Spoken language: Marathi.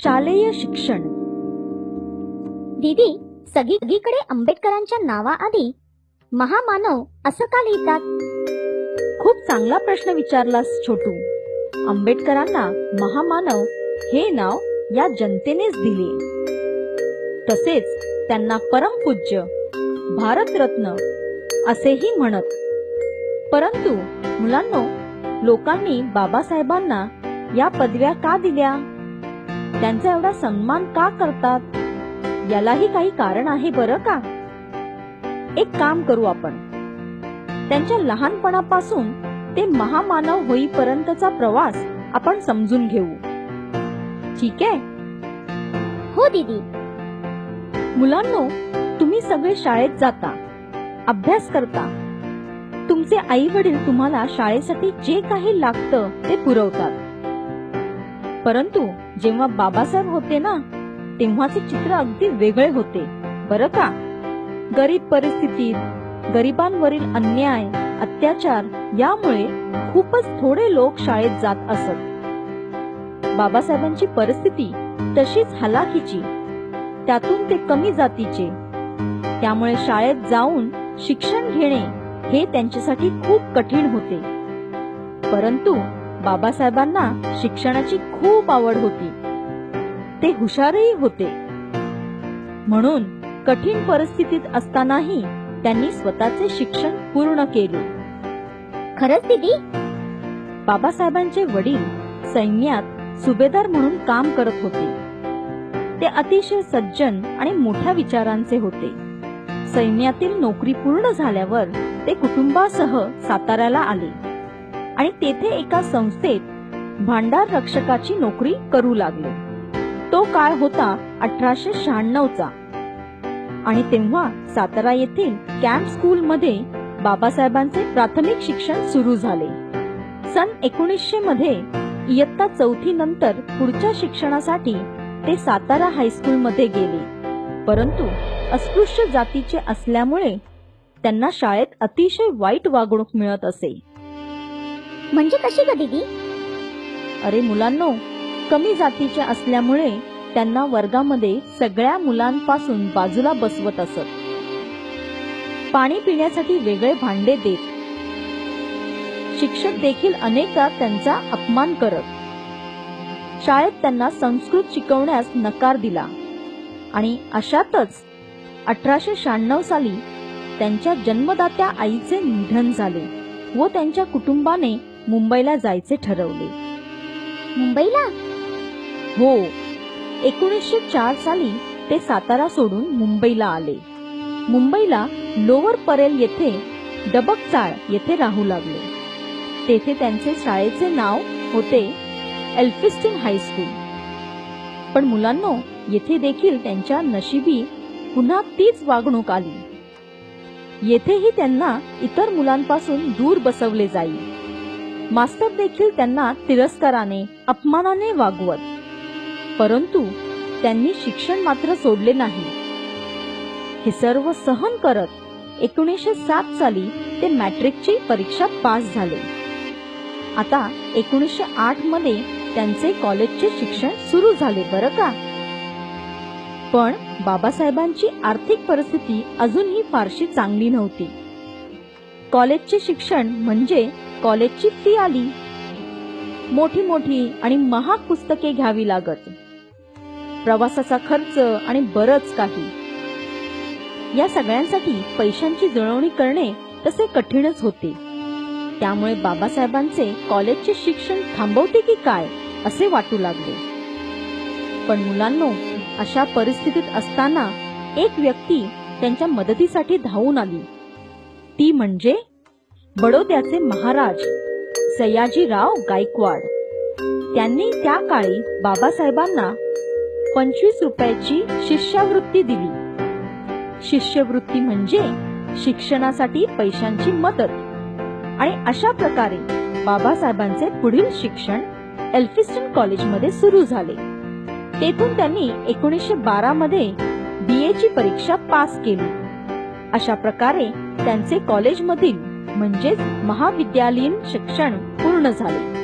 शालेय शिक्षण. दीदी, सगळीकडे आंबेडकरांच्या नावाआधी महामानव असं का लिहितात? खूप चांगला प्रश्न विचारलास छोटू. आंबेडकरांना महामानव हे नाव या जनतेनेच दिले. तसेच त्यांना परमपूज्य, भारतरत्न असेही म्हणत. परंतु मुलांनो, लोकांनी बाबासाहेबांना या पदव्या का दिल्या? त्यांचा एवढा सन्मान का करतात? यालाही काही कारण आहे बरं का. एक काम करू आपण, त्यांच्या लहानपणापासून ते महामानव होईपर्यंतचा प्रवास आपण समजून घेऊ. ठीक आहे? हो दीदी. मुलांनो, तुम्ही सगळे शाळेत जाता, अभ्यास करता. तुमचे आई वडील तुम्हाला शाळेसाठी जे काही लागतं ते पुरवतात. परंतु जेव्हा बाबासाहेब होते ना, तेव्हाचे चित्र अगदी वेगळे होते बरं का. गरीब परिस्थितीत, गरिबांवरील अन्याय, अत्याचार यामुळे खूपच थोडे लोक शाळेत जात असत. बाबासाहेबांची परिस्थिती तशीच हलाखीची, त्यातून ते कमी जातीचे. त्यामुळे शाळेत जाऊन शिक्षण घेणे हे त्यांच्यासाठी खूप कठीण होते. परंतु बाबासाहेबांना शिक्षणाची खूप आवड होती. ते हुशारही होते. म्हणून कठीण परिस्थितीत असतानाही त्यांनी स्वतःचे शिक्षण पूर्ण केले. खरंच दीदी? बाबासाहेबांचे वडील सैन्यात सुभेदार म्हणून काम करत होते. ते अतिशय सज्जन आणि मोठ्या विचारांचे होते. सैन्यातील नोकरी पूर्ण झाल्यावर ते कुटुंबासह साताऱ्याला आले आणि तेथे एका संस्थेत भांडार रक्षकाची नोकरी करू लागले. तो काळ होता 1896चा आणि तेव्हा सातारा येथील कॅम्प स्कूल मध्ये बाबासाहेबांचे प्राथमिक शिक्षण सुरू झाले. सन 1900 मध्ये इयत्ता 4थी नंतर पुढच्या शिक्षणासाठी ते सातारा हायस्कूल मध्ये गेले. परंतु अस्पृश्य जातीचे असल्यामुळे त्यांना शाळेत अतिशय वाईट वागणूक मिळत असे. म्हणजे कशी ग दीदी? अरे मुलांनो, कमी जातीचे असल्यामुळे त्यांना वर्गामध्ये सगळ्या मुलांपासून बाजूला बसवत असत. पाणी पिण्यासाठी वेगळे भांडे देत. शिक्षक देखील अनेकदा त्यांचा अपमान करत. शाळेत त्यांना संस्कृत शिकवण्यास नकार दिला आणि अशातच 1896 साली त्यांच्या जन्मदात्या आईचे निधन झाले व त्यांच्या कुटुंबाने मुंबईला जायचे ठरवले. मुंबईला? हो. 1904 साली ते सातारा सोडून मुंबईला आले. मुंबईला लोअर परेल येथे डबकचाळ येथे राहू लागले. तेथे त्यांचे शाळेचे नाव होते एल्फिस्टन हायस्कूल. पण मुलांनो, येथे देखील त्यांच्या नशिबी पुन्हा तीच वागणूक आली. येथेही त्यांना इतर मुलांपासून दूर बसवले जाई. मास्तर देखील त्यांना तिरस्काराने, अपमानाने वागवत. परंतु त्यांनी शिक्षण मात्र सोडले नाही. हे सर्व सहन करत 1907 साली ते मॅट्रिकची परीक्षा पास झाले. आता 1908 मध्ये त्यांचे कॉलेजचे शिक्षण सुरू झाले बरं का. पण बाबासाहेबांची आर्थिक परिस्थिती अजूनही फारशी चांगली नव्हती. कॉलेजचे शिक्षण म्हणजे कॉलेजची फी आली. मोठी मोठी आणि महाग पुस्तके घ्यावी लागत. प्रवासाचा खर्च आणि बरंच काही. या सगळ्यांसाठी पैशांची जुळवणी करणे तसे कठीणच होते. त्यामुळे बाबासाहेबांचे कॉलेजचे शिक्षण थांबवते की काय असे वाटू लागले. पण मुलांनो, अशा परिस्थितीत असताना एक व्यक्ती त्यांच्या मदतीसाठी धावून आली. ती म्हणजे बडोद्याचे महाराज सयाजीराव गायकवाड. त्यांनी त्या काळी बाबासाहेबांना 25 रुपयाची शिष्यवृत्ती दिली. शिष्यवृत्ती म्हणजे शिक्षणासाठी पैशांची मदत. आणि अशा प्रकारे बाबासाहेबांचे पुढील शिक्षण एल्फिस्टन कॉलेजमध्ये सुरू झाले. तेथून त्यांनी 1912 मध्ये BA ची परीक्षा पास केली. अशा प्रकारे त्यांचे कॉलेजमधील म्हणजेच महाविद्यालयीन शिक्षण पूर्ण झाले.